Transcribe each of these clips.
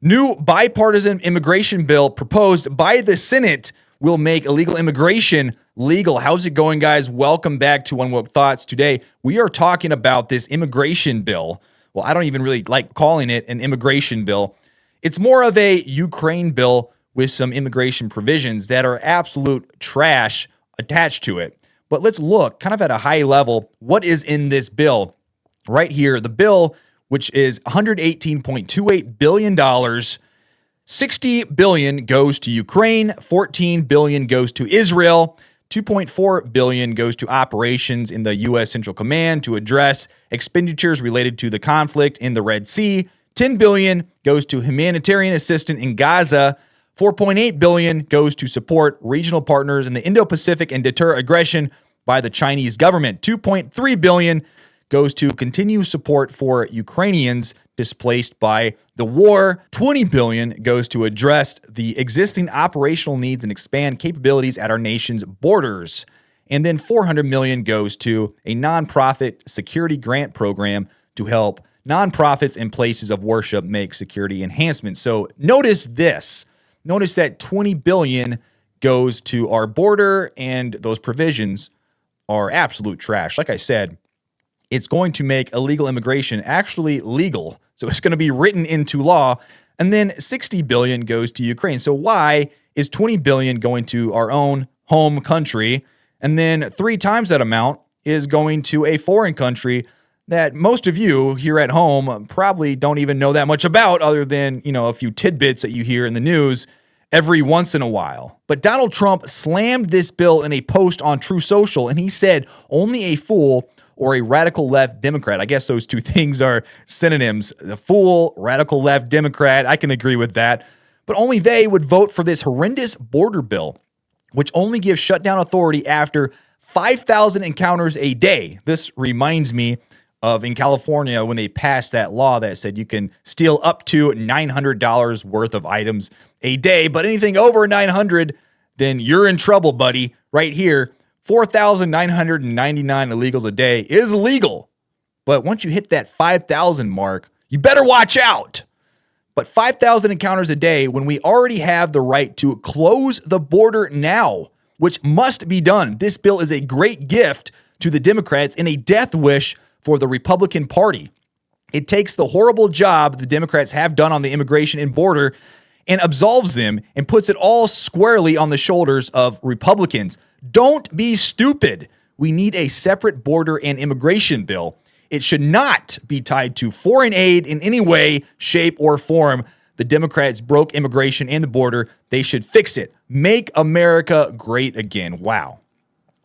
New bipartisan immigration bill proposed by the Senate will make illegal immigration legal. How's it going, guys? Welcome back to Unwoke Thoughts. Today, we are talking about this immigration bill. Well, I don't even really like calling it an immigration bill. It's more of a Ukraine bill with some immigration provisions that are absolute trash attached to it. But let's look kind of at a high level. What is in this bill? Right here, the bill, which is $118.28 billion. $60 billion goes to Ukraine, $14 billion goes to Israel, $2.4 billion goes to operations in the U.S. Central Command to address expenditures related to the conflict in the Red Sea, $10 billion goes to humanitarian assistance in Gaza, $4.8 billion goes to support regional partners in the Indo-Pacific and deter aggression by the Chinese government, $2.3 billion goes to continue support for Ukrainians displaced by the war. $20 billion goes to address the existing operational needs and expand capabilities at our nation's borders. And then $400 million goes to a nonprofit security grant program to help nonprofits and places of worship make security enhancements. So notice this. Notice that $20 billion goes to our border, and those provisions are absolute trash. Like I said, it's going to make illegal immigration actually legal. So it's going to be written into law. And then $60 billion goes to Ukraine. So why is $20 billion going to our own home country? And then 3 times that amount is going to a foreign country that most of you here at home probably don't even know that much about, other than, a few tidbits that you hear in the news every once in a while. But Donald Trump slammed this bill in a post on True Social, and he said only a fool or a radical left Democrat. I guess those two things are synonyms. The fool, radical left Democrat, I can agree with that. But only they would vote for this horrendous border bill, which only gives shutdown authority after 5,000 encounters a day. This reminds me of in California when they passed that law that said you can steal up to $900 worth of items a day, but anything over $900, then you're in trouble, buddy. Right here, 4,999 illegals a day is legal. But once you hit that 5,000 mark, you better watch out. But 5,000 encounters a day when we already have the right to close the border now, which must be done. This bill is a great gift to the Democrats and a death wish for the Republican Party. It takes the horrible job the Democrats have done on the immigration and border and absolves them and puts it all squarely on the shoulders of Republicans. Don't be stupid. We need a separate border and immigration bill. It should not be tied to foreign aid in any way, shape, or form. The Democrats broke immigration and the border. They should fix it. Make America great again. Wow.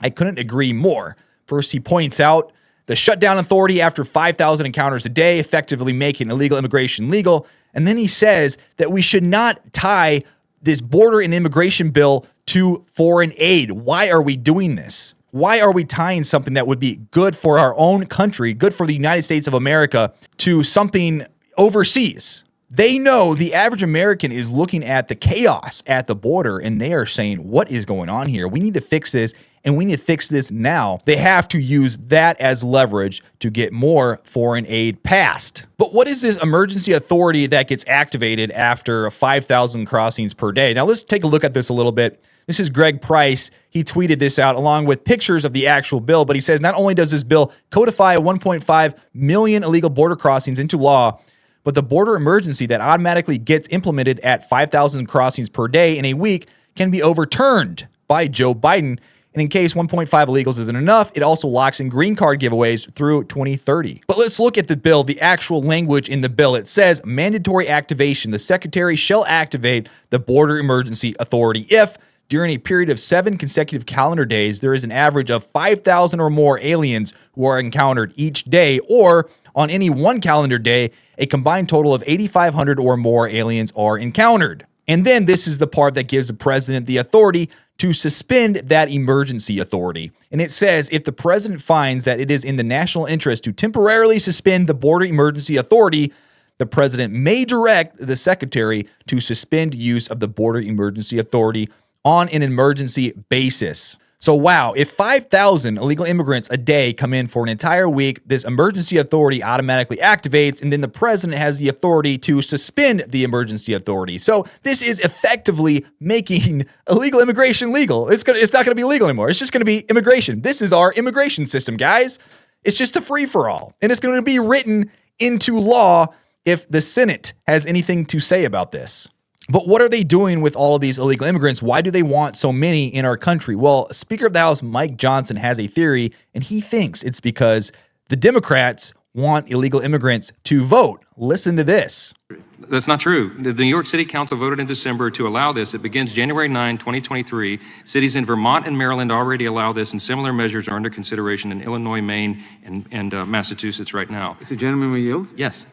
I couldn't agree more. First, he points out the shutdown authority after 5,000 encounters a day, effectively making illegal immigration legal. And then he says that we should not tie this border and immigration bill to foreign aid. Why are we doing this? Why are we tying something that would be good for our own country, good for the United States of America, to something overseas? They know the average American is looking at the chaos at the border, and they are saying, what is going on here? We need to fix this, and we need to fix this now. They have to use that as leverage to get more foreign aid passed. But what is this emergency authority that gets activated after 5,000 crossings per day? Now, let's take a look at this a little bit. This is Greg Price. He tweeted this out along with pictures of the actual bill, but he says not only does this bill codify 1.5 million illegal border crossings into law, but the border emergency that automatically gets implemented at 5,000 crossings per day in a week can be overturned by Joe Biden. And in case 1.5 illegals isn't enough, it also locks in green card giveaways through 2030. But let's look at the bill, the actual language in the bill. It says mandatory activation. The secretary shall activate the border emergency authority if during a period of 7 consecutive calendar days, there is an average of 5,000 or more aliens who are encountered each day, or on any one calendar day, a combined total of 8,500 or more aliens are encountered. And then this is the part that gives the president the authority to suspend that emergency authority. And it says if the president finds that it is in the national interest to temporarily suspend the border emergency authority, the president may direct the secretary to suspend use of the border emergency authority on an emergency basis. So, wow, if 5,000 illegal immigrants a day come in for an entire week, this emergency authority automatically activates, and then the president has the authority to suspend the emergency authority. So, this is effectively making illegal immigration legal. It's not going to be legal anymore. It's just going to be immigration. This is our immigration system, guys. It's just a free-for-all, and it's going to be written into law if the Senate has anything to say about this. But what are they doing with all of these illegal immigrants? Why do they want so many in our country? Well, Speaker of the House Mike Johnson has a theory, and he thinks it's because the Democrats want illegal immigrants to vote. Listen to this. That's not true. The New York City Council voted in December to allow this. It begins January 9, 2023. Cities in Vermont and Maryland already allow this, and similar measures are under consideration in Illinois, Maine, and Massachusetts right now. If the gentleman will yield? Yes.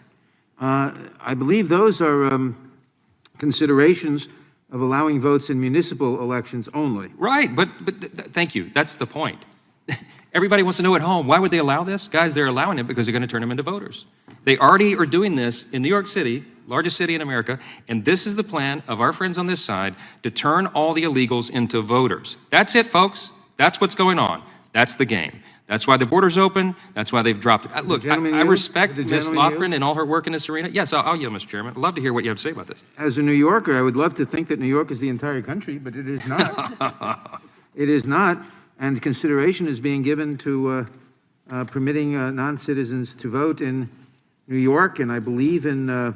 I believe those are considerations of allowing votes in municipal elections only. Right, but thank you. That's the point. Everybody wants to know at home, why would they allow this? Guys, they're allowing it because they're going to turn them into voters. They already are doing this in New York City, largest city in America, and this is the plan of our friends on this side to turn all the illegals into voters. That's it, folks. That's what's going on. That's the game. That's why the border's open. That's why they've dropped it. Look, I respect Ms. Lofgren and all her work in this arena. Yes, I'll yield, Mr. Chairman. I'd love to hear what you have to say about this. As a New Yorker, I would love to think that New York is the entire country, but it is not. It is not, and consideration is being given to permitting non-citizens to vote in New York, and I believe in the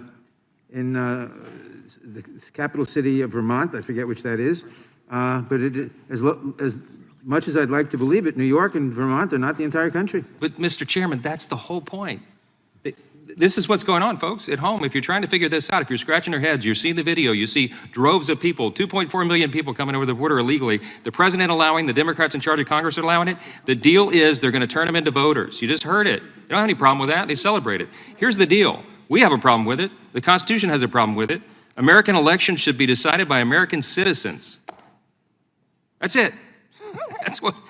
capital city of Vermont. I forget which that is, but as much as I'd like to believe it, New York and Vermont are not the entire country. But, Mr. Chairman, that's the whole point. This is what's going on, folks, at home. If you're trying to figure this out, if you're scratching your heads, you're seeing the video, you see droves of people, 2.4 million people coming over the border illegally, the president allowing, the Democrats in charge of Congress are allowing it. The deal is they're going to turn them into voters. You just heard it. They don't have any problem with that. They celebrate it. Here's the deal. We have a problem with it. The Constitution has a problem with it. American elections should be decided by American citizens. That's it.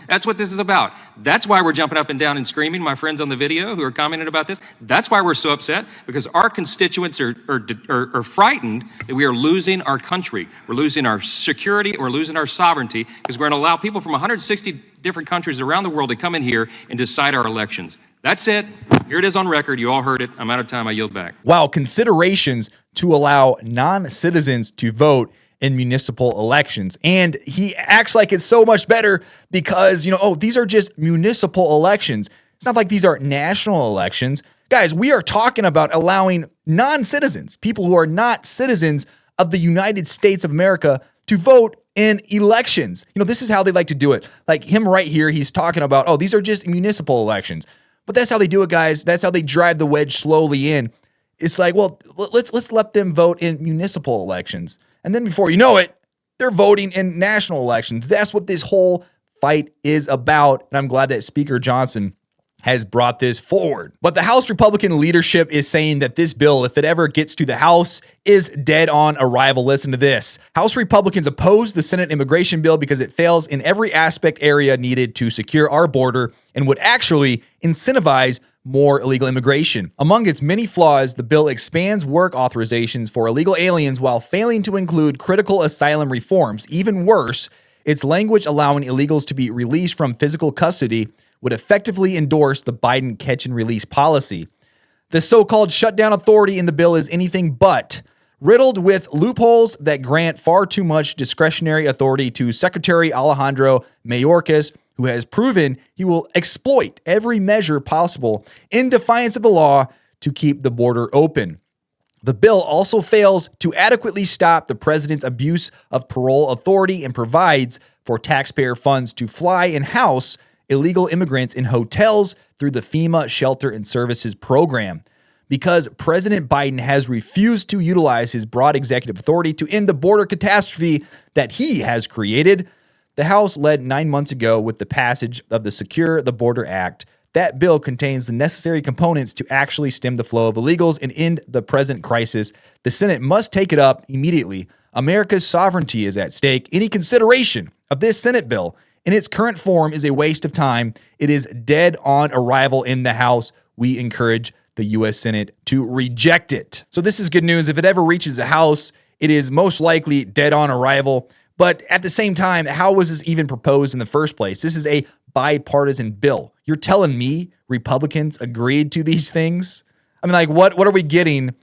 That's what this is about. That's why we're jumping up and down and screaming, my friends on the video who are commenting about this. That's why we're so upset, because our constituents are frightened that we are losing our country. We're losing our security, and we're losing our sovereignty, because we're going to allow people from 160 different countries around the world to come in here and decide our elections. That's it. Here it is on record. You all heard it. I'm out of time. I yield back. Wow, considerations to allow non-citizens to vote in municipal elections. And he acts like it's so much better because, these are just municipal elections. It's not like these are national elections. Guys, we are talking about allowing non-citizens, people who are not citizens of the United States of America, to vote in elections. This is how they like to do it. Like him right here, he's talking about, these are just municipal elections. But that's how they do it, guys. That's how they drive the wedge slowly in. It's like, well, let's let them vote in municipal elections. And then before you know it, they're voting in national elections. That's what this whole fight is about. And I'm glad that Speaker Johnson has brought this forward. But the House Republican leadership is saying that this bill, if it ever gets to the House, is dead on arrival. Listen to this. House Republicans oppose the Senate immigration bill because it fails in every aspect area needed to secure our border and would actually incentivize more illegal immigration. Among its many flaws, the bill expands work authorizations for illegal aliens while failing to include critical asylum reforms. Even worse, its language allowing illegals to be released from physical custody would effectively endorse the Biden catch and release policy. The so-called shutdown authority in the bill is anything but, riddled with loopholes that grant far too much discretionary authority to Secretary Alejandro Mayorkas, who has proven he will exploit every measure possible in defiance of the law to keep the border open. The bill also fails to adequately stop the president's abuse of parole authority and provides for taxpayer funds to fly and house illegal immigrants in hotels through the FEMA Shelter and Services Program. Because President Biden has refused to utilize his broad executive authority to end the border catastrophe that he has created, the House led 9 months ago with the passage of the Secure the Border Act. That bill contains the necessary components to actually stem the flow of illegals and end the present crisis. The Senate must take it up immediately. America's sovereignty is at stake. Any consideration of this Senate bill in its current form is a waste of time. It is dead on arrival in the House. We encourage the U.S. Senate to reject it. So this is good news. If it ever reaches the House, it is most likely dead on arrival. But at the same time, how was this even proposed in the first place? This is a bipartisan bill. You're telling me Republicans agreed to these things? I mean, like, what are we getting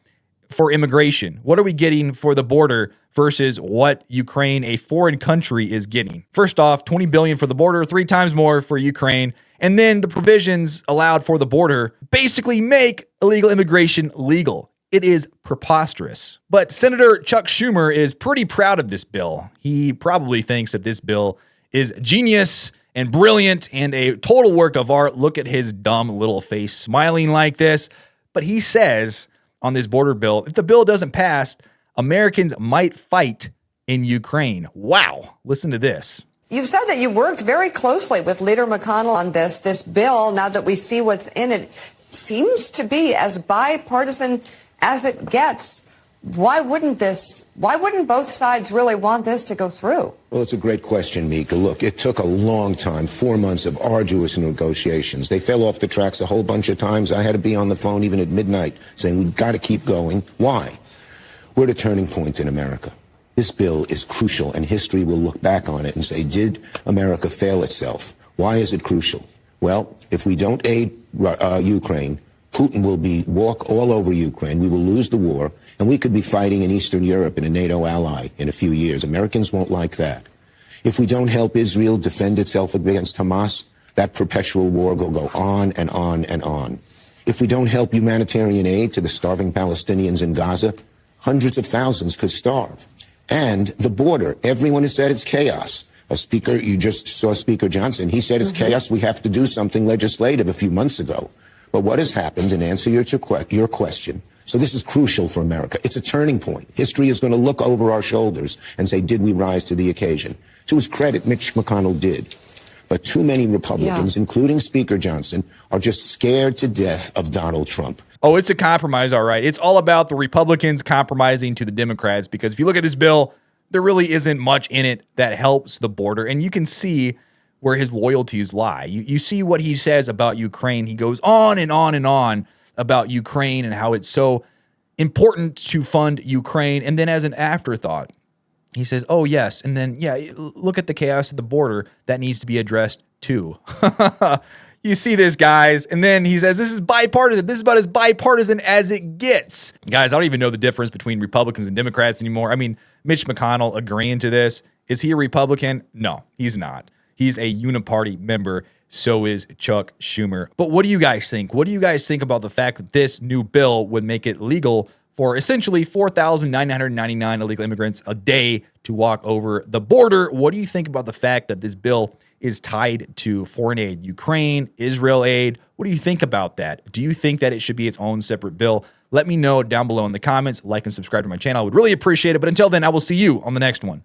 for immigration? What are we getting for the border versus what Ukraine, a foreign country, is getting? First off, $20 billion for the border, 3 times more for Ukraine. And then the provisions allowed for the border basically make illegal immigration legal. It is preposterous. But Senator Chuck Schumer is pretty proud of this bill. He probably thinks that this bill is genius and brilliant and a total work of art. Look at his dumb little face smiling like this. But he says on this border bill, if the bill doesn't pass, Americans might fight in Ukraine. Wow. Listen to this. You've said that you worked very closely with Leader McConnell on this bill. Now that we see what's in it, seems to be as bipartisan as it gets. Why wouldn't both sides really want this to go through? Well, it's a great question, Mika. Look, it took a long time, 4 months of arduous negotiations. They fell off the tracks a whole bunch of times. I had to be on the phone even at midnight saying, we've got to keep going. Why? We're at a turning point in America. This bill is crucial, and history will look back on it and say, did America fail itself? Why is it crucial? Well, if we don't aid Ukraine, Putin will walk all over Ukraine. We will lose the war, and we could be fighting in Eastern Europe in a NATO ally in a few years. Americans won't like that. If we don't help Israel defend itself against Hamas, that perpetual war will go on and on and on. If we don't help humanitarian aid to the starving Palestinians in Gaza, hundreds of thousands could starve. And the border, everyone has said it's chaos. You just saw Speaker Johnson. He said it's chaos. We have to do something legislative a few months ago. But what has happened, in answer to your question, so this is crucial for America. It's a turning point. History is going to look over our shoulders and say, did we rise to the occasion? To his credit, Mitch McConnell did. But too many Republicans, including Speaker Johnson, are just scared to death of Donald Trump. Oh, it's a compromise, all right. It's all about the Republicans compromising to the Democrats, because if you look at this bill, there really isn't much in it that helps the border. And you can see where his loyalties lie. You see what he says about Ukraine. He goes on and on and on about Ukraine and how it's so important to fund Ukraine. And then as an afterthought, he says, oh, yes. And then, yeah, look at the chaos at the border. That needs to be addressed too. You see this, guys. And then he says, this is bipartisan. This is about as bipartisan as it gets. Guys, I don't even know the difference between Republicans and Democrats anymore. I mean, Mitch McConnell agreeing to this. Is he a Republican? No, he's not. He's a uniparty member. So is Chuck Schumer. But what do you guys think? What do you guys think about the fact that this new bill would make it legal for essentially 4,999 illegal immigrants a day to walk over the border? What do you think about the fact that this bill is tied to foreign aid, Ukraine, Israel aid? What do you think about that? Do you think that it should be its own separate bill? Let me know down below in the comments. Like and subscribe to my channel. I would really appreciate it. But until then, I will see you on the next one.